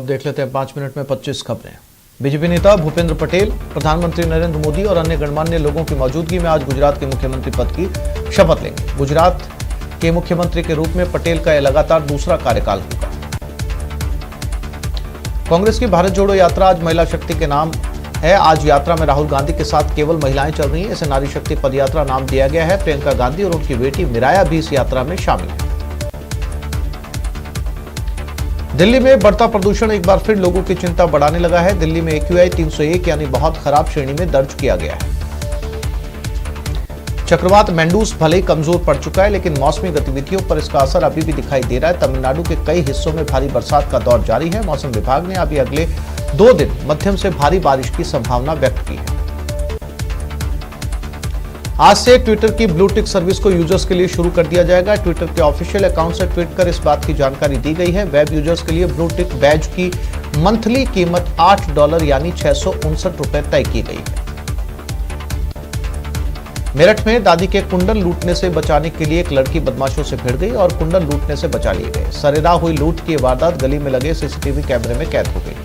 अब देख लेते हैं 5 मिनट में 25 खबरें। बीजेपी नेता भूपेंद्र पटेल, प्रधानमंत्री नरेंद्र मोदी और अन्य गणमान्य लोगों की मौजूदगी में आज गुजरात के मुख्यमंत्री पद की शपथ लेंगे। गुजरात के मुख्यमंत्री के रूप में पटेल का यह लगातार दूसरा कार्यकाल होगा। कांग्रेस की भारत जोड़ो यात्रा आज महिला शक्ति के नाम है। आज यात्रा में राहुल गांधी के साथ केवल महिलाएं चल रही हैं। इसे नारी शक्ति पदयात्रा नाम दिया गया है। प्रियंका गांधी और उनकी बेटी मिराया भी इस यात्रा में शामिल है। दिल्ली में बढ़ता प्रदूषण एक बार फिर लोगों की चिंता बढ़ाने लगा है। दिल्ली में AQI 301 यानी बहुत खराब श्रेणी में दर्ज किया गया है। चक्रवात मैंडूस भले ही कमजोर पड़ चुका है, लेकिन मौसमी गतिविधियों पर इसका असर अभी भी दिखाई दे रहा है। तमिलनाडु के कई हिस्सों में भारी बरसात का दौर जारी है। मौसम विभाग ने अभी अगले 2 दिन मध्यम से भारी बारिश की संभावना व्यक्त की है। आज से ट्विटर की ब्लू टिक सर्विस को यूजर्स के लिए शुरू कर दिया जाएगा। ट्विटर के ऑफिशियल अकाउंट से ट्वीट कर इस बात की जानकारी दी गई है। वेब यूजर्स के लिए ब्लू टिक बैज की मंथली कीमत $8 यानी 659 रुपए तय की गई है। मेरठ में दादी के कुंडल लूटने से बचाने के लिए एक लड़की बदमाशों से भिड़ गई और कुंडल लूटने से बचा लिए गए। सरेराह हुई लूट की वारदात गली में लगे सीसीटीवी कैमरे में कैद हो गई।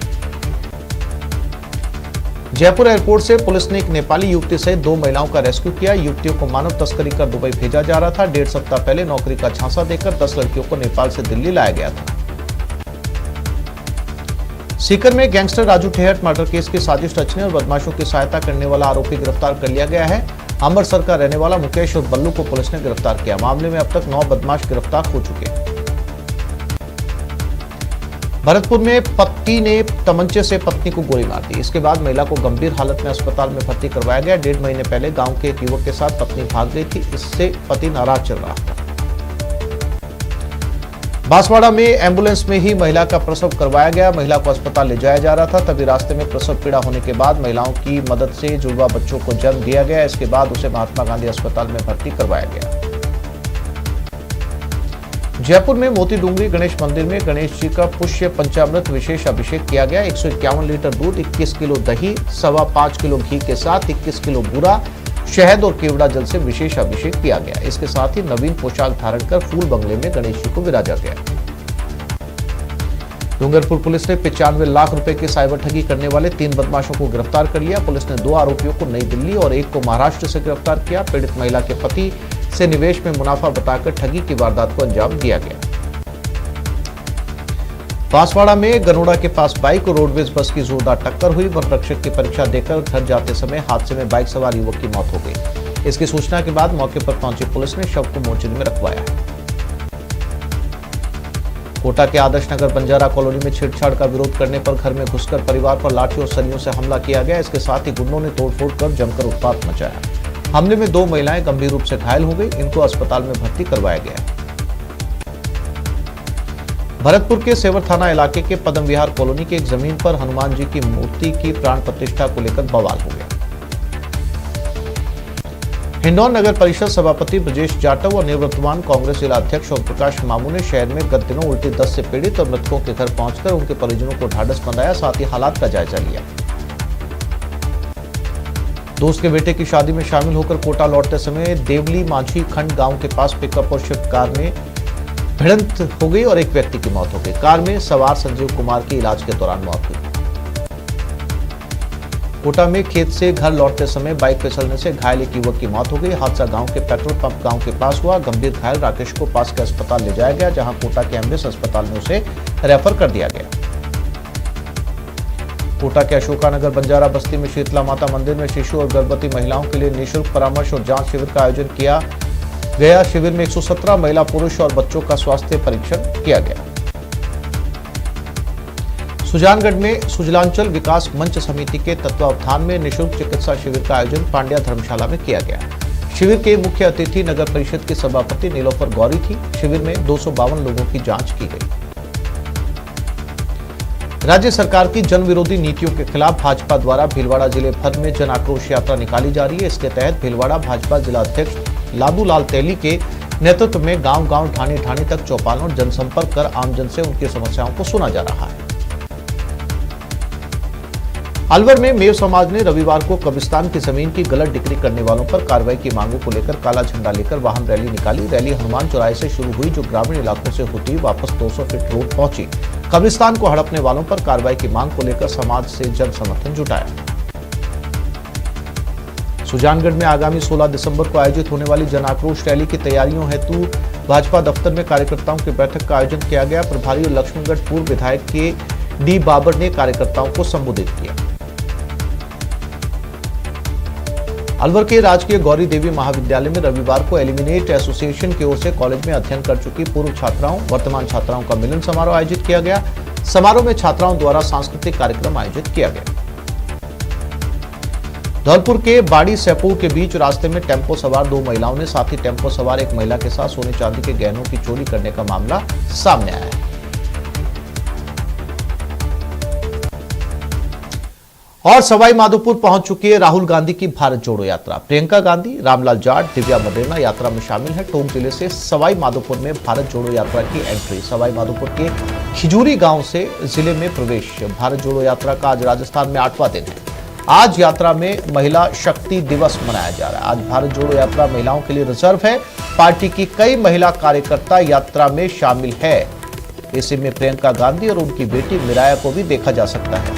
जयपुर एयरपोर्ट से पुलिस ने एक नेपाली युवती सहित 2 महिलाओं का रेस्क्यू किया। युवतियों को मानव तस्करी कर दुबई भेजा जा रहा था। 1.5 सप्ताह पहले नौकरी का झांसा देकर 10 लड़कियों को नेपाल से दिल्ली लाया गया था। सीकर में gangster Raju Thehat murder case की साजिश रचने और बदमाशों की सहायता करने वाला आरोपी गिरफ्तार कर लिया गया है। अमृतसर का रहने वाला मुकेश और बल्लू को पुलिस ने गिरफ्तार किया। मामले में अब तक 9 बदमाश गिरफ्तार हो चुके हैं। भरतपुर में पति ने तमंचे से पत्नी को गोली मार दी। इसके बाद महिला को गंभीर हालत में अस्पताल में भर्ती करवाया गया। 1.5 महीने पहले गांव के एक युवक के साथ पत्नी भाग गई थी। इससे पति नाराज चल रहा था। बांसवाड़ा में एम्बुलेंस में ही महिला का प्रसव करवाया गया। महिला को अस्पताल ले जाया जा रहा था, तभी रास्ते में प्रसव पीड़ा होने के बाद महिलाओं की मदद से जुड़वा बच्चों को जन्म दिया गया। इसके बाद उसे महात्मा गांधी अस्पताल में भर्ती करवाया गया। जयपुर में मोती डूंगरी गणेश मंदिर में गणेश जी का पुष्य पंचामृत विशेष अभिषेक किया गया। 151 लीटर दूध, 21 किलो दही, 5.25 किलो घी के साथ 21 किलो बूरा, शहद और केवड़ा जल से विशेष अभिषेक किया गया। इसके साथ ही नवीन पोशाक धारण कर फूल बंगले में गणेश जी को विराजा गया। डूंगरपुर पुलिस ने 95 लाख रुपए की साइबर ठगी करने वाले 3 बदमाशों को गिरफ्तार कर लिया। पुलिस ने 2 आरोपियों को नई दिल्ली और 1 को महाराष्ट्र से गिरफ्तार किया। पीड़ित महिला के पति से निवेश में मुनाफा बताकर ठगी की वारदात को अंजाम दिया गया। बांसवाड़ा में गनोड़ा के पास बाइक और रोडवेज बस की जोरदार टक्कर हुई। वन रक्षक की परीक्षा देकर घर जाते समय हादसे में बाइक सवार युवक की मौत हो गई। इसकी सूचना के बाद मौके पर पहुंची पुलिस ने शव को मोर्चरी में रखवाया है। कोटा के आदर्श नगर बंजारा कॉलोनी में छेड़छाड़ का विरोध करने पर घर में घुसकर परिवार पर लाठी और सरियों से हमला किया गया। इसके साथ ही गुंडों ने तोड़फोड़ कर जमकर उत्पात मचाया। हमले में 2 महिलाएं गंभीर रूप से घायल हो गई। इनको अस्पताल में भर्ती करवाया गया। भरतपुर के सेवर थाना इलाके के पदम विहार कॉलोनी की एक जमीन पर हनुमान जी की मूर्ति की प्राण प्रतिष्ठा को लेकर बवाल हो गया। हिंडौन नगर परिषद सभापति ब्रजेश जाटव और निवर्तमान कांग्रेस जिला अध्यक्ष ओम प्रकाश मामू ने शहर में गत दिनों उल्टी दस्त से पीड़ित और मृतकों के घर पहुंचकर उनके परिजनों को ढांढस बंधाया, साथ ही हालात का जायजा लिया। दोस्त के बेटे की शादी में शामिल होकर कोटा लौटते समय देवली माझी खंड गांव के पास पिकअप और स्विफ्ट कार में भिड़ंत हो गई और एक व्यक्ति की मौत हो गई। कार में सवार संजीव कुमार की इलाज के दौरान मौत हुई। कोटा में खेत से घर लौटते समय बाइक फिसलने से घायल एक युवक की मौत हो गई। हादसा गांव के पेट्रोल पंप गांव के पास हुआ। गंभीर घायल राकेश को पास के अस्पताल ले जाया गया, जहां कोटा के एम्बुलेंस अस्पताल में उसे रेफर कर दिया गया। कोटा के अशोकानगर बंजारा बस्ती में शीतला माता मंदिर में शिशु और गर्भवती महिलाओं के लिए निःशुल्क परामर्श और जांच शिविर का आयोजन किया गया। शिविर में 117 महिला, पुरुष और बच्चों का स्वास्थ्य परीक्षण किया गया। सुजानगढ़ में सुजलांचल विकास मंच समिति के तत्वावधान में निःशुल्क चिकित्सा शिविर का आयोजन पांड्या धर्मशाला में किया गया। शिविर के मुख्य अतिथि नगर परिषद की सभापति नीलोफर गौरी थी। शिविर में 252 लोगों की जांच की गई। राज्य सरकार की जन विरोधी नीतियों के खिलाफ भाजपा द्वारा भीलवाड़ा जिले भर में जन आक्रोश यात्रा निकाली जा रही है। इसके तहत भीलवाड़ा भाजपा जिला अध्यक्ष लादू लाल तेली के नेतृत्व में गांव-गांव, ढाणी-ढाणी तक चौपालों और जनसंपर्क कर आमजन से उनकी समस्याओं को सुना जा रहा है। अलवर में मेव समाज ने रविवार को कब्रिस्तान की जमीन की गलत डिक्री करने वालों पर कार्रवाई की मांगों को लेकर काला झंडा लेकर वाहन रैली निकाली। रैली हनुमान चौराहे से शुरू हुई, जो ग्रामीण इलाकों से होती हुई वापस 200 फीट रोड पहुंची। कब्रिस्तान को हड़पने वालों पर कार्रवाई की मांग को लेकर समाज से जन समर्थन जुटाया। सुजानगढ़ में आगामी 16 दिसंबर को आयोजित होने वाली जन आक्रोश रैली की तैयारियों हेतु भाजपा दफ्तर में कार्यकर्ताओं की बैठक का आयोजन किया गया। प्रभारी लक्ष्मणगढ़ पूर्व विधायक के डी बाबर ने कार्यकर्ताओं को संबोधित किया। अलवर के राजकीय गौरी देवी महाविद्यालय में रविवार को एलिमिनेट एसोसिएशन की ओर से कॉलेज में अध्ययन कर चुकी पूर्व छात्राओं वर्तमान छात्राओं का मिलन समारोह आयोजित किया गया। समारोह में छात्राओं द्वारा सांस्कृतिक कार्यक्रम आयोजित किया गया। धौलपुर के बाड़ी सैपुर के बीच रास्ते में टेंपो सवार 2 महिलाओं ने साथ ही टेंपो सवार एक महिला के साथ सोने चांदी के गहनों की चोरी करने का मामला सामने आया है। और सवाई माधोपुर पहुंच चुकी है राहुल गांधी की भारत जोड़ो यात्रा। प्रियंका गांधी, रामलाल जाट, दिव्या मदेना यात्रा में शामिल है। टोंक जिले से सवाई माधोपुर में भारत जोड़ो यात्रा की एंट्री। सवाई माधोपुर के खिजूरी गांव से जिले में प्रवेश। भारत जोड़ो यात्रा का आज राजस्थान में 8वां दिन है। आज यात्रा में महिला शक्ति दिवस मनाया जा रहा है। आज भारत जोड़ो यात्रा महिलाओं के लिए रिजर्व है। पार्टी की कई महिला कार्यकर्ता यात्रा में शामिल है। ऐसे में प्रियंका गांधी और उनकी बेटी मिराया को भी देखा जा सकता है।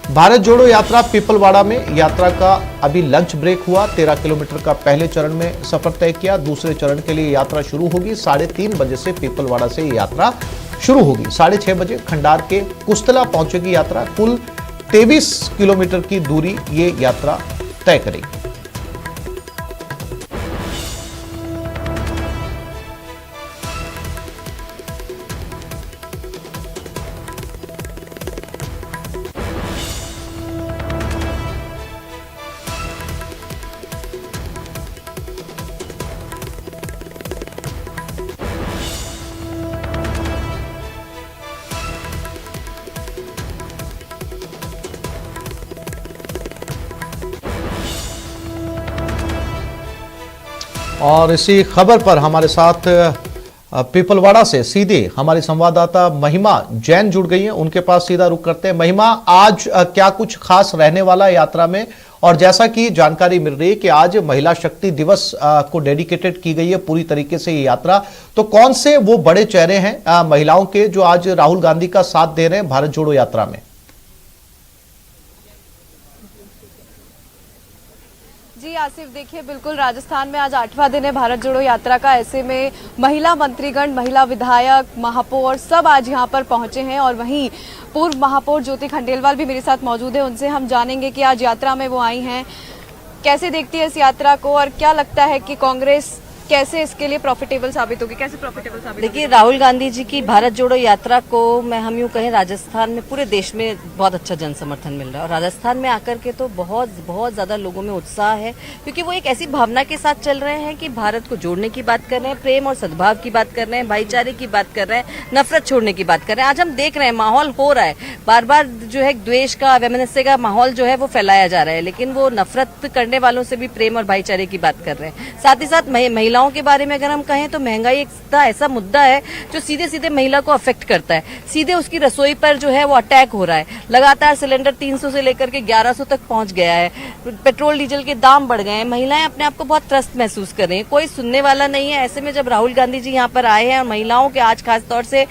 भारत जोड़ो यात्रा पीपलवाड़ा में यात्रा का अभी लंच ब्रेक हुआ। 13 किलोमीटर का पहले चरण में सफर तय किया। दूसरे चरण के लिए यात्रा शुरू होगी। 3:30 बजे से पीपलवाड़ा से यात्रा शुरू होगी। 6:30 बजे खंडार के कुस्तला पहुंचेगी यात्रा। कुल 23 किलोमीटर की दूरी ये यात्रा तय करेगी। और इसी खबर पर हमारे साथ पीपलवाड़ा से सीधे हमारी संवाददाता महिमा जैन जुड़ गई हैं। उनके पास सीधा रुख करते हैं। महिमा, आज क्या कुछ खास रहने वाला है यात्रा में? और जैसा कि जानकारी मिल रही है कि आज महिला शक्ति दिवस को डेडिकेटेड की गई है पूरी तरीके से ये यात्रा, तो कौन से वो बड़े चेहरे हैं महिलाओं के जो आज राहुल गांधी का साथ दे रहे हैं भारत जोड़ो यात्रा में? जी आसिफ, देखिए बिल्कुल राजस्थान में आज 8वां दिन है भारत जोड़ो यात्रा का। ऐसे में महिला मंत्रीगण, महिला विधायक, महापौर सब आज यहां पर पहुंचे हैं। और वहीं पूर्व महापौर ज्योति खंडेलवाल भी मेरे साथ मौजूद है। उनसे हम जानेंगे कि आज यात्रा में वो आई हैं, कैसे देखती है इस यात्रा को और क्या लगता है कि कांग्रेस कैसे इसके लिए प्रॉफिटेबल साबित होगी, कैसे प्रॉफिटेबल साबित होगी? देखिए, राहुल गांधी जी की भारत जोड़ो यात्रा को हम यूं कहें राजस्थान में पूरे देश में बहुत अच्छा जन समर्थन मिल रहा है। और राजस्थान में आकर के तो बहुत ज्यादा लोगों में उत्साह है, क्योंकि वो एक ऐसी भावना के साथ चल रहे हैं कि भारत को जोड़ने की बात कर रहे हैं, प्रेम और सद्भाव की बात कर रहे हैं, भाईचारे की बात कर रहे हैं, नफरत छोड़ने की बात कर रहे हैं। आज हम देख रहे हैं माहौल हो रहा है, बार बार जो है द्वेष का, वैमनस्य का माहौल जो है वो फैलाया जा रहा है, लेकिन वो नफरत करने वालों से भी प्रेम और भाईचारे की बात कर रहे हैं। साथ ही साथ महिलाओं के बारे में अगर हम कहें तो महंगाई एक ऐसा मुद्दा है जो सीधे सीधे महिला को अफेक्ट करता है। सीधे उसकी रसोई पर जो है वो अटैक हो रहा है। लगातार सिलेंडर 300 से लेकर के 1100 तक पहुंच गया है। पेट्रोल डीजल के दाम बढ़ गए हैं। महिलाएं अपने आप को बहुत त्रस्त महसूस कर रही हैं, कोई सुनने वाला नहीं है। ऐसे में जब राहुल गांधी जी यहाँ पर आए हैं और महिलाओं के आज खास तौर से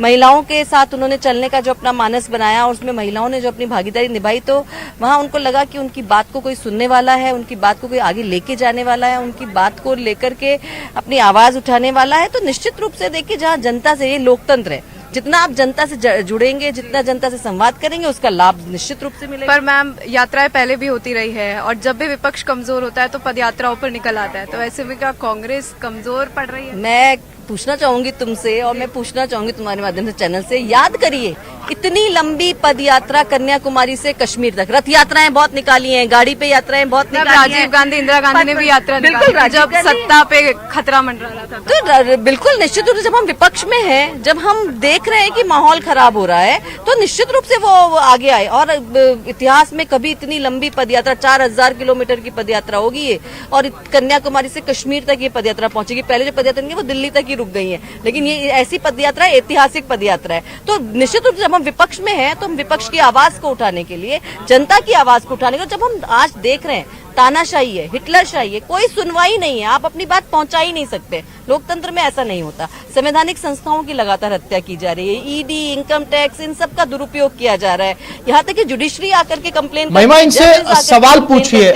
महिलाओं के साथ उन्होंने चलने का जो अपना मानस बनाया और उसमें महिलाओं ने जो अपनी भागीदारी निभाई, तो वहां उनको लगा कि उनकी बात को कोई सुनने वाला है, उनकी बात को कोई आगे लेके जाने वाला है, उनकी बात को लेकर के अपनी आवाज उठाने वाला है। तो निश्चित रूप से देखिए, जहां जनता से, ये लोकतंत्र है, जितना आप जनता से जुड़ेंगे, जितना जनता से संवाद करेंगे, उसका लाभ निश्चित रूप से मिलेगा। पर मैम, यात्राएं पहले भी होती रही है और जब भी विपक्ष कमजोर होता है तो पदयात्राओं पर निकल आता है, तो ऐसे में क्या कांग्रेस कमजोर पड़ रही है? मैं पूछना चाहूंगी तुमसे, और मैं पूछना चाहूंगी तुम्हारे माध्यम से चैनल से, याद करिए इतनी लंबी पद यात्रा कन्याकुमारी से कश्मीर तक, रथ यात्राएं बहुत निकाली हैं, गाड़ी पे यात्राएं बहुत निकाली हैं। राजीव गांधी, इंदिरा गांधी ने भी यात्रा निकाली जब सत्ता पे खतरा मंडरा रहा था। तो बिल्कुल निश्चित रूप से जब हम विपक्ष में हैं, जब हम देख रहे हैं कि माहौल खराब हो रहा है, तो निश्चित रूप से वो आगे आए। और इतिहास में कभी इतनी लंबी पदयात्रा, 4000 किलोमीटर की पदयात्रा होगी ये, और कन्याकुमारी से कश्मीर तक ये पदयात्रा पहुंचेगी। पहले जो पदयात्रा वो दिल्ली तक ही रुक गई है, लेकिन ये ऐसी पदयात्रा ऐतिहासिक पदयात्रा है। तो निश्चित रूप से जब हम विपक्ष में हैं तो हम विपक्ष की आवाज को उठाने के लिए, जनता की आवाज को उठाने के लिए, जब हम आज देख रहे हैं तानाशाही है, हिटलरशाही है, कोई सुनवाई नहीं है, आप अपनी बात पहुंचा ही नहीं सकते। लोकतंत्र में ऐसा नहीं होता। संवैधानिक संस्थाओं की लगातार हत्या की जा रही है, ईडी, इनकम टैक्स, इन सब का दुरुपयोग किया जा रहा है। यहाँ तक कि जुडिशरी आकर के कंप्लेन, महिमा इनसे सवाल पूछिए,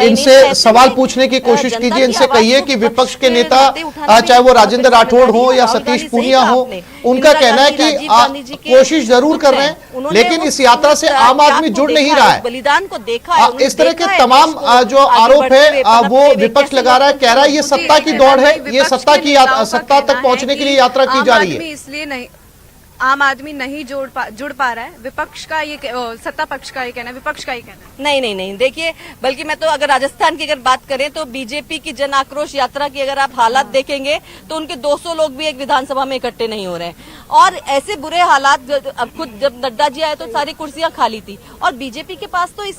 इनसे सवाल पूछने की कोशिश कीजिए, इनसे कहिए कि विपक्ष के नेता चाहे वो राजेंद्र राठौड़ हो या सतीश पूनिया हो, उनका कहना है कि कोशिश जरूर कर रहे हैं, लेकिन इस यात्रा से आम आदमी जुड़ नहीं रहा है। बलिदान को देखा, इस तरह के तमाम जो आरोप है वो विपक्ष लगा रहा है, कह रहा है ये सत्ता की दौड़ है, ये सत्ता तक पहुंचने के लिए यात्रा की जा रही है। इसलिए नहीं, आम आदमी नहीं जुड़ पा रहा है। विपक्ष का ये सत्ता पक्ष का ये कहना है, विपक्ष का ये कहना है। नहीं, देखिए, बल्कि मैं तो अगर राजस्थान की अगर बात करें तो बीजेपी की जन आक्रोश यात्रा की अगर आप हालात देखेंगे तो उनके 200 लोग भी एक विधानसभा में इकट्ठे नहीं हो रहे हैं। और ऐसे बुरे हालात, अब खुद जब नड्डा जी आए तो सारी कुर्सियां खाली थी, और बीजेपी के पास तो इस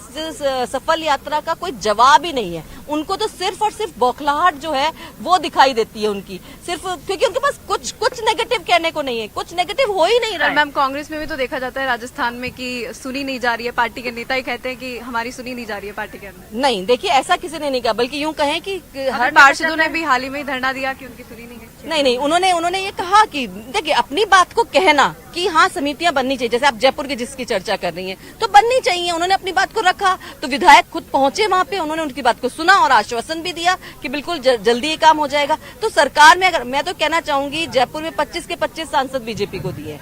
सफल यात्रा का कोई जवाब ही नहीं है। उनको तो सिर्फ और सिर्फ बौखलाहट जो है वो दिखाई देती है उनकी, सिर्फ क्योंकि उनके पास कुछ नेगेटिव कहने को नहीं है, कुछ नेगेटिव हो ही नहीं रहा है। मैम, कांग्रेस में भी तो देखा जाता है राजस्थान में कि सुनी नहीं जा रही है, पार्टी के नेता ही कहते हैं कि हमारी सुनी नहीं जा रही है पार्टी के अंदर। नहीं, देखिए, ऐसा किसी ने नहीं कहा, बल्कि यूं कहें कि हर पार्षदों ने भी हाल ही में धरना दिया कि उनकी सुनी नहीं गई। नहीं, उन्होंने ये कहा कि देखिए, अपनी बात को कहना कि हाँ समितियां बननी चाहिए, जैसे आप जयपुर की जिसकी चर्चा कर रही हैं, तो बननी चाहिए। उन्होंने अपनी बात को रखा, तो विधायक खुद पहुंचे वहां पे, उन्होंने उनकी बात को सुना और आश्वासन भी दिया कि बिल्कुल जल्दी ये काम हो जाएगा। तो सरकार में अगर मैं तो कहना चाहूंगी, जयपुर में 25 के 25 सांसद बीजेपी को दिए।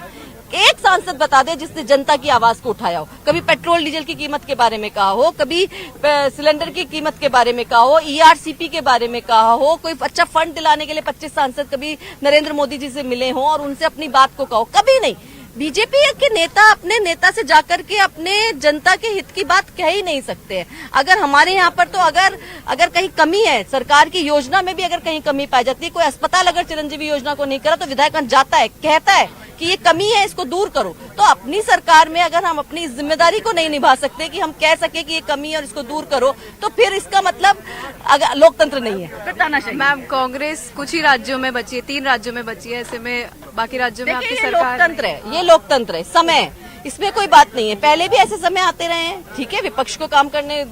एक सांसद बता दे जिसने जनता की आवाज को उठाया हो, कभी पेट्रोल डीजल की कीमत के बारे में कहा हो, कभी सिलेंडर की कीमत के बारे में कहा हो, ईआरसीपी के बारे में कहा हो, कोई अच्छा फंड दिलाने के लिए 25 सांसद कभी नरेंद्र मोदी जी से मिले हों और उनसे अपनी बात को कहो, कभी नहीं। बीजेपी के नेता अपने नेता से जाकर के अपने जनता के हित की बात कह ही नहीं सकते हैं। अगर हमारे यहाँ पर तो अगर कहीं कमी है, सरकार की योजना में भी अगर कहीं कमी पाई जाती है, कोई अस्पताल अगर चिरंजीवी योजना को नहीं करा तो विधायक जाता है, कहता है कि ये कमी है, इसको दूर करो। तो अपनी सरकार में अगर हम अपनी जिम्मेदारी को नहीं निभा सकते कि हम कह सके कि ये कमी है और इसको दूर करो, तो फिर इसका मतलब अगर लोकतंत्र नहीं है। मैम, कांग्रेस कुछ ही राज्यों में बची है, 3 राज्यों में बची है, ऐसे में बाकी राज्यों में आपकी सरकार लोकतंत्र है, ये लोकतंत्र है, समय, इसमें कोई बात नहीं है। पहले भी ऐसे समय आते रहे हैं, ठीक है, विपक्ष को काम करने,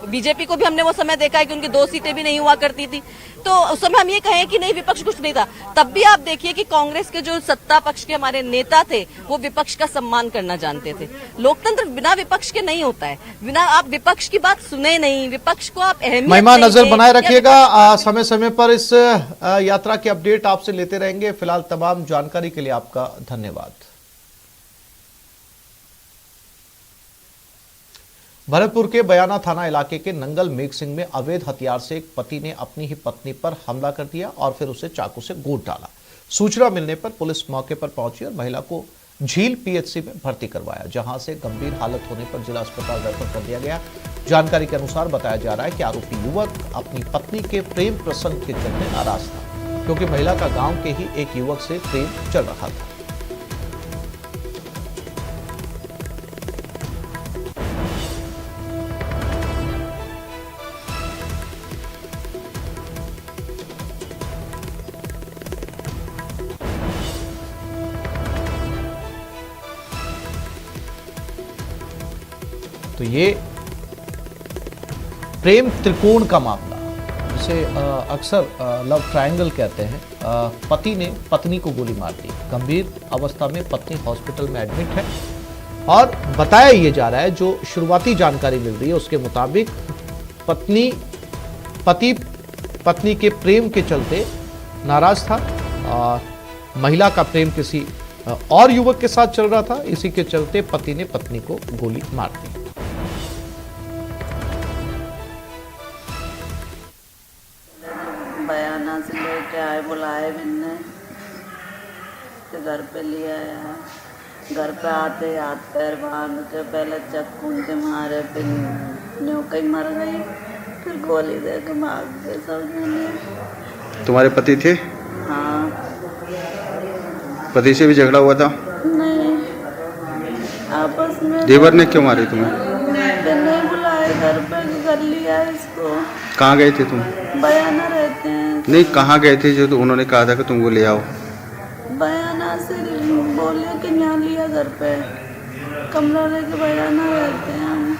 बीजेपी को भी हमने वो समय देखा है कि उनकी 2 सीटें भी नहीं हुआ करती थी, तो उस समय हम ये कहें कि नहीं विपक्ष कुछ नहीं था। तब भी आप देखिए कि कांग्रेस के जो सत्ता पक्ष के हमारे नेता थे वो विपक्ष का सम्मान करना जानते थे। लोकतंत्र बिना विपक्ष के नहीं होता है, बिना आप विपक्ष की बात सुने नहीं, विपक्ष को आप अहमियत महिमा नजर बनाए रखिएगा, समय समय पर इस यात्रा की अपडेट आपसे लेते रहेंगे। फिलहाल तमाम जानकारी के लिए आपका धन्यवाद। भरतपुर के बयाना थाना इलाके के नंगल मेघ सिंह में अवैध हथियार से एक पति ने अपनी ही पत्नी पर हमला कर दिया और फिर उसे चाकू से गोद डाला। सूचना मिलने पर पुलिस मौके पर पहुंची और महिला को झील पीएचसी में भर्ती करवाया, जहां से गंभीर हालत होने पर जिला अस्पताल रेफर कर दिया गया। जानकारी के अनुसार बताया जा रहा है कि आरोपी युवक अपनी पत्नी के प्रेम प्रसंग के चलते नाराज था, क्योंकि महिला का गांव के ही एक युवक से प्रेम चल रहा था। तो ये प्रेम त्रिकोण का मामला, जिसे अक्सर लव ट्रायंगल कहते हैं। पति ने पत्नी को गोली मार दी, गंभीर अवस्था में पत्नी हॉस्पिटल में एडमिट है और बताया ये जा रहा है, जो शुरुआती जानकारी मिल रही है उसके मुताबिक पति पत्नी के प्रेम के चलते नाराज था और महिला का प्रेम किसी और युवक के साथ चल रहा था। इसी के चलते पति ने पत्नी को गोली मार दी। बयाना से लेके आए, बुलाए मैंने तो घर पे ले आया। घर पे आते हाथ पैर बांध के पहले चक्कू के मारे, फिर न्यू कहीं मर गई, फिर गोली दे के मार के सब। तुम्हारे पति थे? हाँ। पति से भी झगड़ा हुआ था? नहीं, आपस में। देवर ने क्यों मारी तुम्हें? नहीं बुलाए घर पे, कर लिया इसको। कहाँ गए थे तुम? बयाना रहते हैं। नहीं, कहाँ गए थे जो तो उन्होंने कहा था कि तुमको ले आओ? बयाना से बोले कि यहाँ लिया घर पे कमरा लेके बैठाना रहते हैं हम।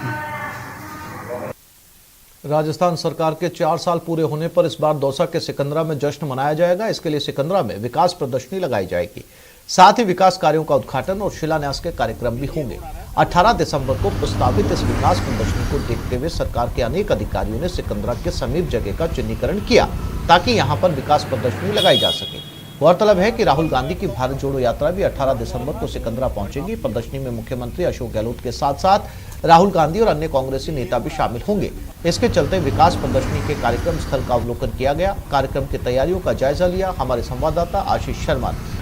राजस्थान सरकार के 4 साल पूरे होने पर इस बार दौसा के सिकंदरा में जश्न मनाया जाएगा। इसके लिए सिकंदरा में विकास प्रदर्शनी लगाई जाएगी। साथ ही विकास कार्यों का उद्घाटन और शिलान्यास के कार्यक्रम भी होंगे। 18 दिसंबर को प्रस्तावित इस विकास प्रदर्शनी को देखते हुए सरकार के अनेक अधिकारियों ने सिकंदरा के समीप जगह का चिन्हीकरण किया ताकि यहां पर विकास प्रदर्शनी लगाई जा सके। गौरतलब है कि राहुल गांधी की भारत जोड़ो यात्रा भी 18 दिसंबर को सिकंदरा पहुंचेगी। प्रदर्शनी में मुख्यमंत्री अशोक गहलोत के साथ साथ राहुल गांधी और अन्य कांग्रेसी नेता भी शामिल होंगे। इसके चलते विकास प्रदर्शनी के कार्यक्रम स्थल का अवलोकन किया गया। कार्यक्रम की तैयारियों का जायजा लिया हमारे संवाददाता आशीष शर्मा ने।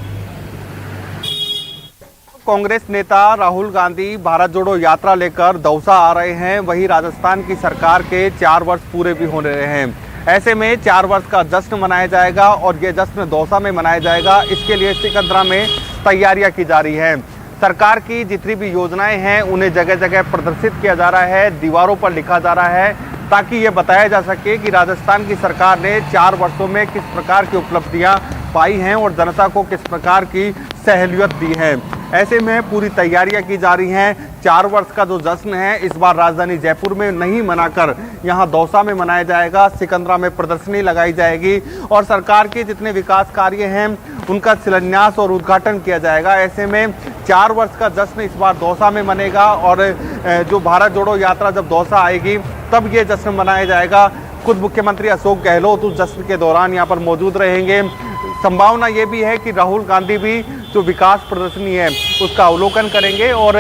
कांग्रेस नेता राहुल गांधी भारत जोड़ो यात्रा लेकर दौसा आ रहे हैं। वहीं राजस्थान की सरकार के 4 वर्ष पूरे भी होने रहे हैं। ऐसे में 4 वर्ष का जश्न मनाया जाएगा और ये जश्न दौसा में मनाया जाएगा। इसके लिए सिकंदरा में तैयारियां की जा रही हैं। सरकार की जितनी भी योजनाएं हैं उन्हें जगह जगह प्रदर्शित किया जा रहा है, दीवारों पर लिखा जा रहा है ताकि ये बताया जा सके कि राजस्थान की सरकार ने 4 वर्षों में किस प्रकार की उपलब्धियां पाई हैं और जनता को किस प्रकार की सहूलियत दी है। ऐसे में पूरी तैयारियां की जा रही हैं। 4 वर्ष का जो जश्न है इस बार राजधानी जयपुर में नहीं मनाकर यहां दौसा में मनाया जाएगा। सिकंदरा में प्रदर्शनी लगाई जाएगी और सरकार के जितने विकास कार्य हैं उनका शिलान्यास और उद्घाटन किया जाएगा। ऐसे में 4 वर्ष का जश्न इस बार दौसा में मनेगा और जो भारत जोड़ो यात्रा जब दौसा आएगी तब ये जश्न मनाया जाएगा। खुद मुख्यमंत्री अशोक गहलोत उस जश्न के दौरान यहाँ पर मौजूद रहेंगे। संभावना ये भी है कि राहुल गांधी भी जो विकास प्रदर्शनी है उसका अवलोकन करेंगे और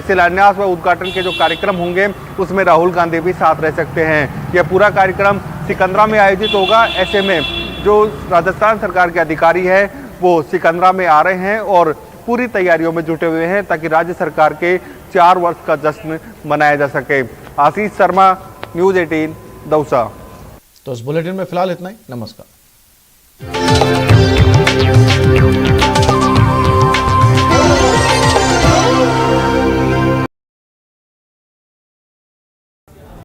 शिलान्यास व उद्घाटन के जो कार्यक्रम होंगे उसमें राहुल गांधी भी साथ रह सकते हैं। यह पूरा कार्यक्रम सिकंदरा में आयोजित होगा। ऐसे में जो राजस्थान सरकार के अधिकारी हैं वो सिकंदरा में आ रहे हैं और पूरी तैयारियों में जुटे हुए हैं ताकि राज्य सरकार के 4 वर्ष का जश्न मनाया जा सके। आशीष शर्मा, न्यूज़ 18 दौसा। तो इस बुलेटिन में फिलहाल इतना ही। नमस्कार।